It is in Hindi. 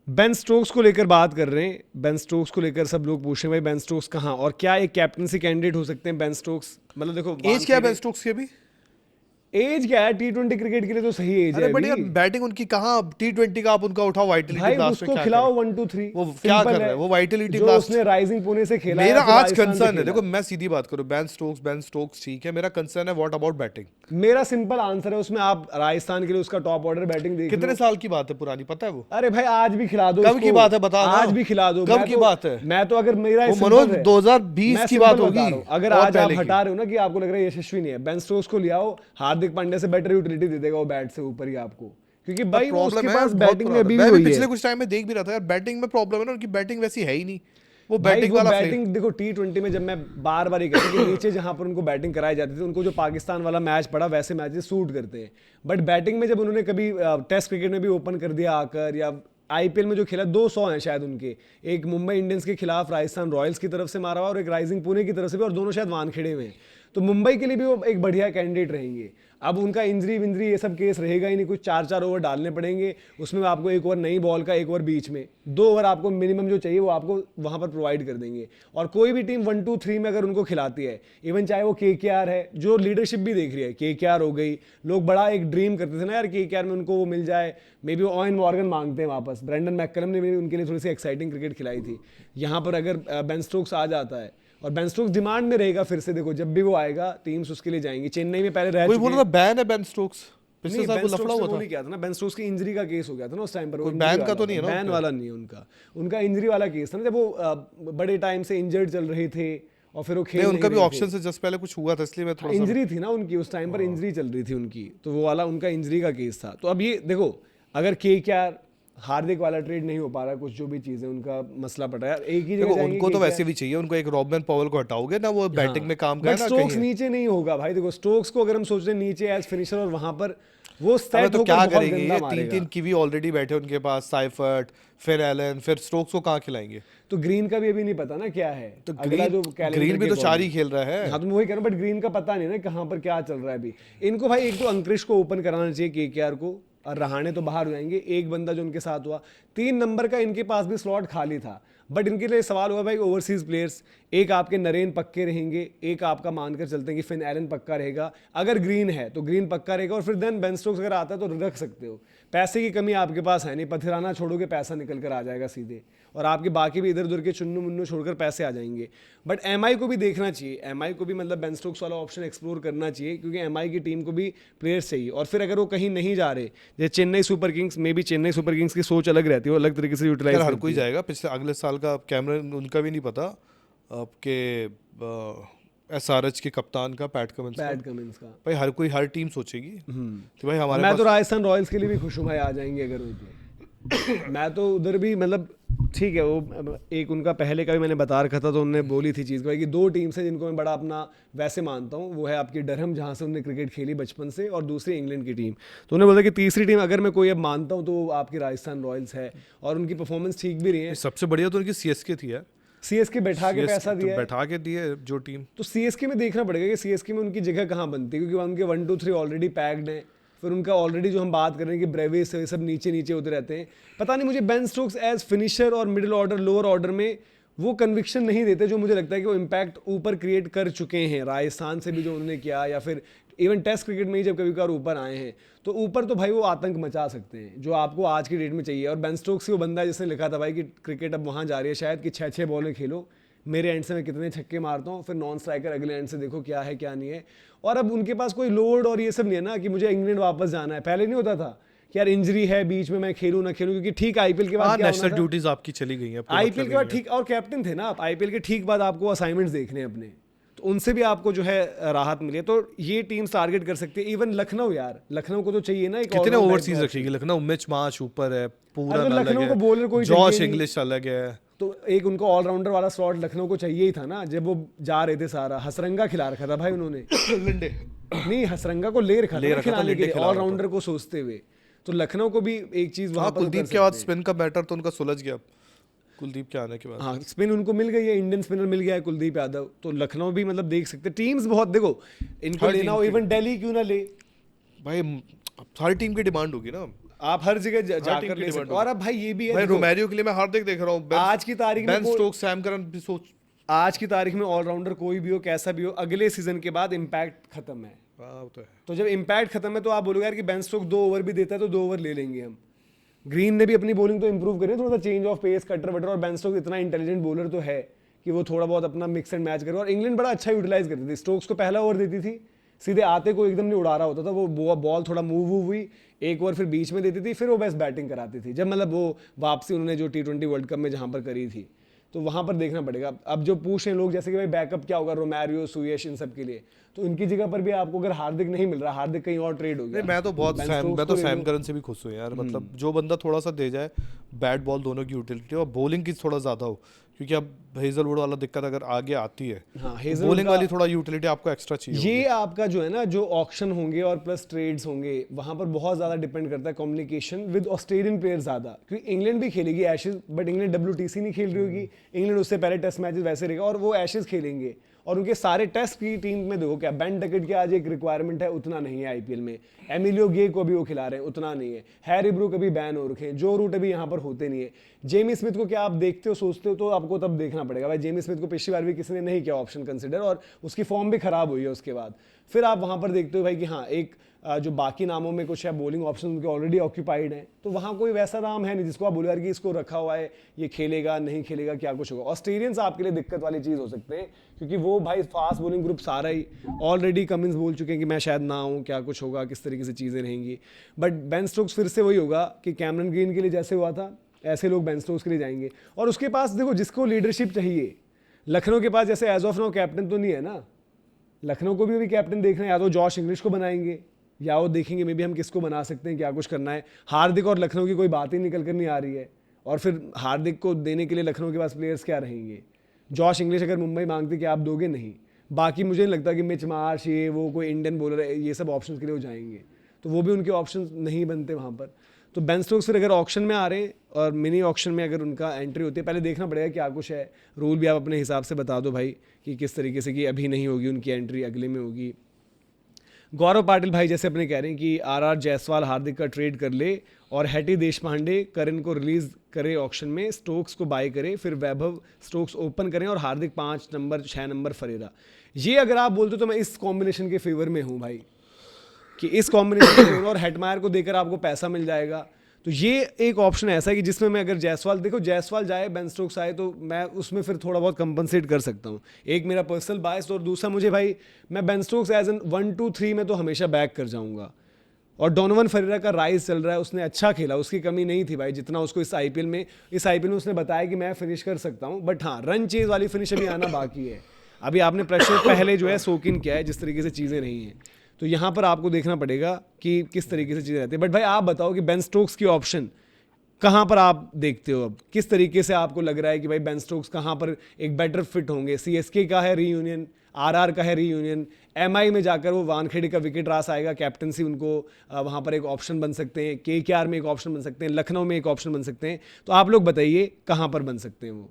बेन स्टोक्स को लेकर बात कर रहे हैं, बेन स्टोक्स को लेकर सब लोग पूछ रहे हैं भाई बेन स्टोक्स कहाँ और क्या एक कैप्टनसी कैंडिडेट हो सकते हैं बेन स्टोक्स। मतलब देखो एज क्या है बेन स्टोक्स की अभी? एज क्या है, T20 क्रिकेट के लिए तो सही एज है अरे बट अभी। यार बैटिंग उनकी कहाँ, T20 का आप उनका उठाओ, वाइटलिटी भाई ब्लास्ट में उसको क्या खिलाओ करे? 1 2 3, वो क्या कर रहा है वो वाइटलिटी जो ब्लास्ट? उसने राइजिंग पुणे से खेला मेरा है, फिर आज राजस्थान से कंसर्न है, खेला देखो मैं सीधी बात करूं, बेन स्टोक्स ठीक है, मेरा कंसर्न है व्हाट अबाउट बैटिंग। मेरा सिंपल आंसर है उसमें, आप राजस्थान के लिए उसका टॉप ऑर्डर बैटिंग देख कितने लो। साल की बात है, पुरानी पता है वो? अरे भाई आज भी खिला दो कब उसको। की बात है बता ना, आज भी खिला दो। कब की बात है? मैं तो अगर मेरा वो सिंपल मनोज है, 2020 मैं की सिंपल बात बता होगी रहा हूं, अगर और आज आप पहले की। हटा रहे हो ना कि आपको लग रहा है यशस्वी नहीं है, बेन स्टोक्स को ले आओ, हार्दिक पांड्या से बेटर यूटिलिटी दे देगा वो बैट से ऊपर ही आपको, क्योंकि भाई वो उसके प्रॉब्लम है पास बहुत बैटिंग में पुराना। अभी भी मैं भी वही पिछले है कुछ टाइम में देख भी रहा था यार, बैटिंग में प्रॉब्लम है ना, उनकी बैटिंग वैसी है ही नहीं, वो भाई। बैटिंग वो वाला बैटिंग देखो T20 में जब मैं बार बार ये कहता हूं कि नीचे जहां पर उनको बैटिंग कराई जाती थी, उनको जो पाकिस्तान वाला मैच पड़ा वैसे मैचेस सूट करते हैं, बट बैटिंग में जब उन्होंने कभी टेस्ट क्रिकेट में भी ओपन कर दिया आकर, या आईपीएल में जो खेला 200 हैं शायद उनके, एक मुंबई इंडियंस के खिलाफ राजस्थान रॉयल्स की तरफ से मारा हुआ और एक राइजिंग पुणे की तरफ से भी, और दोनों शायद वानखेड़े में, तो मुंबई के लिए भी वो एक बढ़िया कैंडिडेट रहेंगे। अब उनका इंजरी विंजरी ये सब केस रहेगा ही नहीं, कुछ 4 ओवर डालने पड़ेंगे, उसमें आपको एक ओवर नई बॉल का, एक ओवर बीच में, 2 ओवर आपको मिनिमम जो चाहिए वो आपको वहां पर प्रोवाइड कर देंगे। और कोई भी टीम 1 2 3 में अगर उनको खिलाती है, इवन चाहे वो KKR है जो लीडरशिप भी देख रही है, KKR हो गई, लोग बड़ा एक ड्रीम करते थे ना यार KKR में उनको वो मिल जाए, मे बी ओवेन मॉर्गन मांगते हैं वापस, ब्रेंडन मैककलम ने भी उनके लिए थोड़ी सी एक्साइटिंग क्रिकेट खिलाई थी। यहाँ पर अगर बेन स्टोक्स आ जाता है और बेन स्टोक्स डिमांड में रहेगा फिर से, देखो जब भी वो आएगा टीम्स उसके लिए जाएंगी। चेन्नई में पहले रह कोई चुके बोल रहा था बैन है बेन स्टोक्स, पिछले नहीं, साल बेन को लफड़ा स्टोक्स ने हुआ वो था। नहीं किया था ना, बेन स्टोक्स की इंजरी का केस हो गया था ना उस टाइम पर, वो कोई इंजरी बैन का वाला तो नहीं है था, ना बैन उनका? वाला नहीं है उनका, उनका इंजरी वाला केस था ना, जब वो बड़े टाइम से इंजर्ड चल रहे थे और फिर वो खेल नहीं, नहीं उनका भी रहे ऑप्शन से जस्ट पहले कुछ हुआ था, इसलिए मैं थे। थोड़ा सा इंजरी थी ना उनकी उस टाइम पर, इंजरी चल रही थी उनकी, तो वो वाला उनका इंजरी का केस था। तो अब ये देखो, अगर KKR हार्दिक वाला ट्रेड नहीं हो पा रहा, कुछ जो भी चीजें उनका मसला पड़ रहा है, एक ही जगह देखो जाएंगे उनको तो KKR। वैसे भी चाहिए, उनको एक रॉबमैन पॉवेल को हटाओगे ना, वो बैटिंग में काम करे बट ना स्टोक्स कहीं। नीचे नहीं होगा भाई, देखो स्टोक्स को अगर हम सोच रहे हैं नीचे एज फिनिशर और वहां पर वो अबे सेट तो होकर क्या बहुत करेंगे गंदा ये, मारेगा। 3 कीवी ऑलरेडी बैठे उनके पास, साइफर्ट, फिर एलन, फिर स्टोक्स को कहाँ खिलाएंगे? तो ग्रीन का भी अभी नहीं पता ना क्या है, तो अगला जो कैलेंडर ग्रीन भी के तो 4 ही according। खेल रहा है। हाँ तो मैं वही कह रहा हूँ, बट ग्रीन का पता नहीं ना कहाँ पर क्या चल रहा है अभी। इनको भाई एक तो अंकृश को ओपन कराना चाहिए KKR को, और रहाणे तो बाहर हो जाएंगे, एक बंदा जो उनके साथ हुआ 3 नंबर का इनके पास भी स्लॉट खाली था, बट इनके लिए सवाल हुआ भाई ओवरसीज प्लेयर्स, एक आपके नरेन पक्के रहेंगे, एक आपका मानकर चलते हैं कि फिन एलन पक्का रहेगा, अगर ग्रीन है तो ग्रीन पक्का रहेगा, और फिर देन बेन स्टोक्स अगर आता है तो रख सकते हो। पैसे की कमी आपके पास है नहीं, पथिराना छोड़ोगे पैसा निकल कर आ जाएगा सीधे, और आपके बाकी भी इधर उधर के चुन्नू मुन्नू छोड़कर पैसे आ जाएंगे। बट MI को भी देखना चाहिए, MI को भी मतलब बेन स्टोक्स वाला ऑप्शन एक्सप्लोर करना चाहिए, क्योंकि MI की टीम को भी प्लेयर्स चाहिए। और फिर अगर वो कहीं नहीं जा रहे, जैसे चेन्नई सुपर किंग्स में भी, चेन्नई सुपर किंग्स की सोच अलग रहती है, वो अलग तरीके से यूटिलाइज हर करती कोई है। जाएगा, पिछले अगले साल का कैमरन उनका भी नहीं पता, आपके SRH के कप्तान का पैट कमिंस का भाई हर कोई, हर टीम सोचेगी कि भाई हमारे मैं पास तो राजस्थान रॉयल्स के लिए भी खुश हूँ भाई, आ जाएंगे अगर वो तो। मैं तो उधर भी मतलब ठीक है, वो एक उनका पहले का भी मैंने बता रखा था, तो उन्होंने बोली थी चीज़ भाई कि 2 टीम्स हैं जिनको मैं बड़ा अपना वैसे मानता हूँ, वो है आपकी डरहम जहाँ से उन्होंने क्रिकेट खेली बचपन से, और दूसरी इंग्लैंड की टीम। तो उन्होंने बोला कि तीसरी टीम अगर मैं कोई अब मानता हूँ तो वो आपकी राजस्थान रॉयल्स है, और उनकी परफॉर्मेंस ठीक भी रही है। सबसे बढ़िया तो उनकी CSK थी यार, CSK बैठा के पैसा तो दिया है, बैठा के दिए जो टीम। तो CSK में देखना पड़ेगा कि CSK में उनकी जगह कहाँ बनती है, क्योंकि उनके 1 2 3 ऑलरेडी पैक्ड हैं, फिर उनका ऑलरेडी जो हम बात कर रहे हैं कि ब्रेविस ये सब नीचे नीचे होते रहते हैं। पता नहीं मुझे बेन स्टोक्स एज फिनिशर और मिडिल ऑर्डर लोअर ऑर्डर में वो कन्विक्शन नहीं देते जो मुझे लगता है कि वो इम्पैक्ट ऊपर क्रिएट कर चुके हैं, राजस्थान से भी जो उन्होंने किया, या फिर इवन टेस्ट क्रिकेट में ही जब कभी कभार ऊपर आए हैं, तो ऊपर तो भाई वो आतंक मचा सकते हैं जो आपको आज की डेट में चाहिए। और बेन स्टोक्स ही वो बंदा है जिसने लिखा था भाई कि क्रिकेट अब वहाँ जा रही है शायद कि 6-6 बॉलें खेलो, मेरे एंड से मैं कितने छक्के मारता हूँ, फिर नॉन स्ट्राइकर अगले एंड से देखो क्या है क्या नहीं है। और अब उनके पास कोई लोड और ये सब नहीं है ना कि मुझे इंग्लैंड वापस जाना है, पहले नहीं होता था कि यार इंजरी है बीच में मैं खेलूं ना खेलूं, क्योंकि ठीक IPL के बाद क्या नेशनल ड्यूटीज आपकी चली गई हैं, IPL के बाद ठीक, और कैप्टन थे ना आप, IPL के ठीक बाद आपको असाइनमेंट्स देखने हैं अपने, तो उनसे भी आपको जो है राहत मिली है। तो ये टीम्स टारगेट कर सकती है। इवन लखनऊ, यार लखनऊ को तो चाहिए ना एक कितने all-round ओवरसीज type का रखेगी लखनऊ? मिच मार्श ऊपर है, पूरा अरे तो अलग लखनऊ को bowler है, कोई जॉश चाहिए नहीं। इंग्लिश अलग है, तो एक उनको ऑलराउंडर वाला स्लॉट लखनऊ को चाहिए ही था ना, जब वो जा रहे थे सारा हसरंगा खिला रखा था भाई उन्होंने लिंडे नहीं, हसरंगा को ले रखा था खिलाने के लिए, खिला रहा था। ऑलराउंडर को सोचते हुए। तो लखनऊ को भी एक चीज वहां हाँ, पर कुलदीप के बाद स्पिन का बैटर तो उनका सुलझ गया कुलदीप के आने के बाद। हाँ स्पिन उनको मिल गई है, इंडियन स्पिनर मिल गया है कुलदीप यादव, तो लखनऊ भी मतलब देख सकते टीम्स बहुत, देखो इनको हर लेना हो, टीम इवन दिल्ली क्यों ना ले। भाई हर टीम की डिमांड होगी ना। आप हर जगह टीम जाकर की ले डिमांड सकते हो। और अब भाई ये भी है, भाई देखो, रोमेरियो के लिए मैं हार्दिक देख रहा हूँ, आज की तारीख में बेन स्टोक्स, सैम करन भी सोच। आज की तारीख में ऑलराउंडर कोई भी हो, कैसा भी हो, अगले सीजन के बाद इम्पैक्ट खत्म है। हाँ वो तो है। तो जब इम्पैक्ट खत्म है तो आप बोलोगे यार कि बेन स्टोक्स 2 ओवर भी देता है तो 2 ओवर ले लेंगे हम। ग्रीन ने भी अपनी बॉलिंग तो इंप्रूव करी है, थोड़ा सा चेंज ऑफ पेस, कटर वटर, और बेन स्टोक्स इतना इंटेलिजेंट बॉलर तो है कि वो थोड़ा बहुत अपना मिक्स एंड मैच करे। और इंग्लैंड बड़ा अच्छा यूटिलाइज करती थी, स्टोक्स को पहला ओवर देती थी, सीधे आते को एकदम नहीं उड़ा रहा होता था, वो बॉल थोड़ा मूव हुई, एक ओवर फिर बीच में देती थी, फिर वो बेस्ट बैटिंग कराती थी। जब मतलब वो वापसी उन्होंने जो T20 वर्ल्ड कप में जहाँ पर करी थी, तो वहाँ पर देखना पड़ेगा। अब जो पूछ रहे हैं लोग जैसे कि भाई बैकअप क्या होगा रोमैरियो, सुयश, इन सब के लिए, तो इनकी जगह पर भी आपको अगर हार्दिक नहीं मिल रहा, हार्दिक कहीं और ट्रेड हो गया, नहीं, मैं तो बहुत बेन सैम स्टोक्स मैं तो को ले सैम लो। करन से भी खुश हूँ यार, मतलब जो बंदा थोड़ा सा दे जाए, बैट बॉल दोनों की यूटिलिटी और बॉलिंग की थोड़ा ज़्यादा हो, क्योंकि अब हेजलवुड वाला दिक्कत अगर आगे आती है, हाँ, तो हेजलवुड बॉलिंग का- वाली थोड़ा यूटिलिटी आपको एक्स्ट्रा चाहिए ये होगी। आपका जो है ना, जो ऑक्शन होंगे और प्लस ट्रेड्स होंगे, वहां पर बहुत ज्यादा डिपेंड करता है कम्युनिकेशन विद ऑस्ट्रेलियन प्लेयर ज्यादा, क्योंकि इंग्लैंड भी खेलेगी एशेज, बट इंग्लैंड WTC नहीं खेल रही होगी, इंग्लैंड उससे पहले टेस्ट मैचेस वैसे रहेगा और वो एशेज खेलेंगे, और उनके सारे टेस्ट की टीम में देखो क्या बेन डकेट की आज एक रिक्वायरमेंट है, उतना नहीं है IPL में। एमिलियो गे को भी वो खिला रहे हैं, उतना नहीं है। हैरी ब्रूक अभी बैन हो रखे हैं, जो रूट अभी यहाँ पर होते नहीं है। जेमी स्मिथ को क्या आप देखते हो, सोचते हो, तो आपको तब देखना पड़ेगा भाई। जेमी स्मिथ को पिछली बार भी किसी ने नहीं किया ऑप्शन कंसिडर, और उसकी फॉर्म भी खराब हुई है उसके बाद। फिर आप वहाँ पर देखते हो भाई कि हाँ, एक जो बाकी नामों में कुछ है, बॉलिंग ऑप्शन उनके ऑलरेडी ऑक्यूपाइड हैं, तो वहाँ कोई वैसा नाम है नहीं जिसको आप बोलो यार कि इसको रखा हुआ है, ये खेलेगा नहीं खेलेगा, क्या कुछ होगा। ऑस्ट्रेलियंस आपके लिए दिक्कत वाली चीज़ हो सकते हैं, क्योंकि वो भाई फास्ट बॉलिंग ग्रुप सारा ही ऑलरेडी कमिंस बोल चुके हैं कि मैं शायद ना आऊँ, क्या कुछ होगा, किस तरीके से चीज़ें रहेंगी। बट बेन स्टोक्स फिर से वही होगा कि कैमरन ग्रीन के लिए जैसे हुआ था, ऐसे लोग बेन स्टोक्स के लिए जाएंगे। और उसके पास देखो, जिसको लीडरशिप चाहिए, लखनऊ के पास जैसे एज ऑफ नाउ कैप्टन तो नहीं है ना, लखनऊ को भी अभी कैप्टन देखना है, या तो जॉश इंग्लिश को बनाएंगे, या वो देखेंगे मे बी हम किसको बना सकते हैं, क्या कुछ करना है। हार्दिक और लखनऊ की कोई बात ही निकल कर नहीं आ रही है, और फिर हार्दिक को देने के लिए लखनऊ के पास प्लेयर्स क्या रहेंगे। जॉश इंग्लिश अगर मुंबई मांगती कि आप दोगे, नहीं। बाकी मुझे नहीं लगता कि मिच मार्श, ये वो कोई इंडियन बॉलर है, ये सब ऑप्शन के लिए वो जाएंगे, तो वो भी उनके ऑप्शन नहीं बनते वहाँ पर। तो बेन स्टोक्स फिर अगर ऑक्शन में आ रहे हैं और मिनी ऑक्शन में अगर उनका एंट्री होती है, पहले देखना पड़ेगा क्या कुछ है। रूल भी आप अपने हिसाब से बता दो भाई कि किस तरीके से, कि अभी नहीं होगी उनकी एंट्री, अगले में होगी। गौरव पाटिल भाई जैसे अपने कह रहे हैं कि RR जायसवाल हार्दिक का ट्रेड कर ले, और हैटी देशपांडे करण को रिलीज करे ऑक्शन में, स्टोक्स को बाय करे, फिर वैभव स्टोक्स ओपन करें और हार्दिक 5 नंबर 6 नंबर फरेरा। ये अगर आप बोलते हो तो मैं इस कॉम्बिनेशन के फेवर में हूँ भाई, कि इस कॉम्बिनेशन में और हेटमायर को देकर आपको पैसा मिल जाएगा। तो ये एक ऑप्शन ऐसा है कि जिसमें मैं अगर जायसवाल, देखो जायसवाल जाए, बेन स्टोक्स आए, तो मैं उसमें फिर थोड़ा बहुत कंपनसेट कर सकता हूँ। एक मेरा पर्सनल बायस, और दूसरा मुझे भाई, मैं बेन स्टोक्स एज एन 1 2 3 में तो हमेशा बैक कर जाऊँगा। और डोनोवन फरेरा का राइज चल रहा है, उसने अच्छा खेला, उसकी कमी नहीं थी भाई, जितना उसको इस IPL में उसने बताया कि मैं फिनिश कर सकता हूँ। बट हाँ, रन चेज वाली फिनिश अभी आना बाकी है। अभी आपने प्रेशर पहले जो है सोकिन किया है, जिस तरीके से चीज़ें नहीं हैं, तो यहाँ पर आपको देखना पड़ेगा कि किस तरीके से चीज़ें रहती है। बट भाई आप बताओ कि बेन स्टोक्स की ऑप्शन कहाँ पर आप देखते हो, अब किस तरीके से आपको लग रहा है कि भाई बेन स्टोक्स कहाँ पर एक बेटर फिट होंगे। CSK का है रीयूनियन, RR का है रीयूनियन, MI में जाकर वो वानखेड़े का विकेट रास आएगा, कैप्टनसी उनको वहाँ पर एक ऑप्शन बन सकते हैं, KKR में एक ऑप्शन बन सकते हैं, लखनऊ में एक ऑप्शन बन सकते हैं। तो आप लोग बताइए कहाँ पर बन सकते हैं वो।